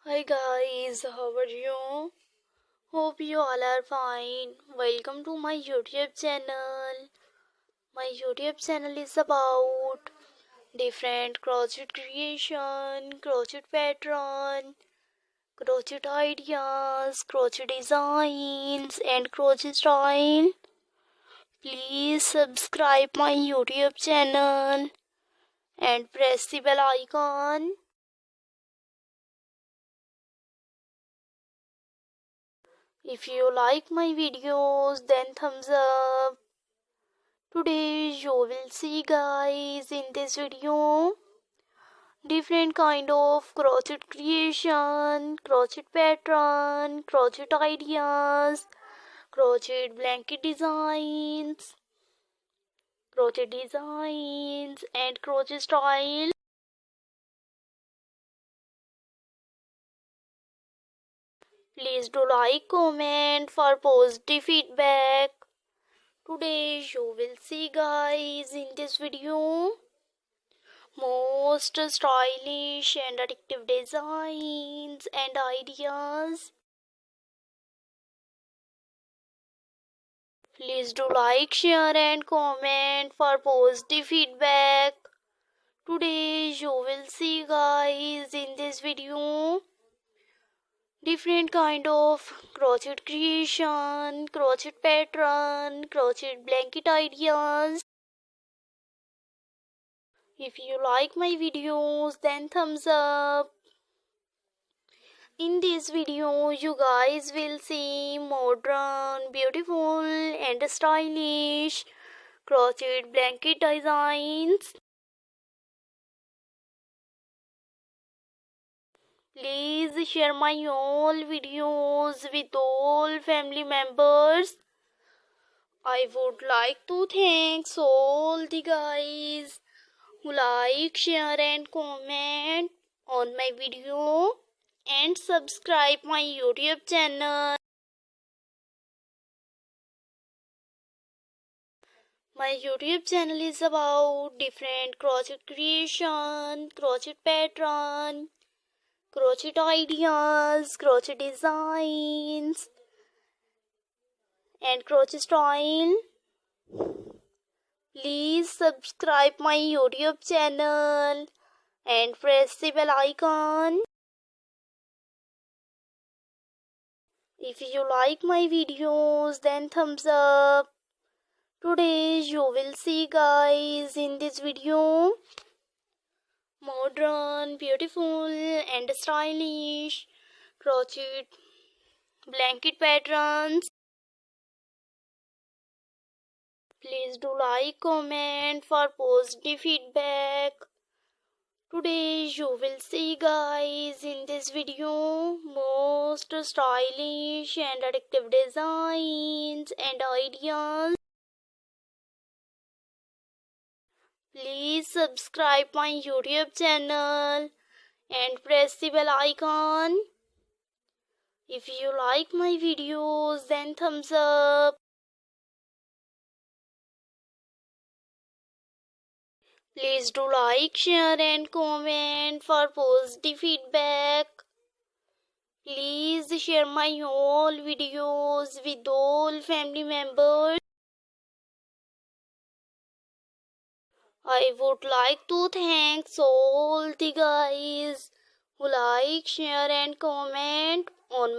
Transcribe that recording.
Hi guys, how are you? Hope you all are fine. Welcome to my YouTube channel. My YouTube channel is about different crochet creation, crochet pattern, crochet ideas, crochet designs and crochet style. Please subscribe my YouTube channel and press the bell icon. If you like my videos, then thumbs up. Today you will see guys in this video different kind of crochet creation, crochet pattern, crochet ideas, crochet blanket designs and crochet style. Please do like, comment for positive feedback. Today you will see guys in this video most stylish and addictive designs and ideas. Please do like, share and comment for positive feedback. Today you will see guys in this video different kind of crochet creation, crochet pattern, crochet blanket ideas. If you like my videos, then thumbs up. In this video, you guys will see modern, beautiful and stylish crochet blanket designs. Please share my all videos with all family members. I would like to thank all the guys who like, share and comment on my video and subscribe my YouTube channel. My YouTube channel is about different crochet creation, crochet pattern, crochet ideas, crochet designs and crochet style. Please subscribe my YouTube channel and press the bell icon. If you like my videos, then thumbs up. Today you will see guys in this video modern, beautiful and stylish crochet blanket patterns. Please do like, comment for positive feedback. Today you will see guys in this video most stylish and addictive designs and ideas. Please subscribe my YouTube channel and press the bell icon. If you like my videos, then thumbs up. Please do like, share and comment for positive feedback. Please share my all videos with all family members. I would like to thank all the guys who like, share and comment on my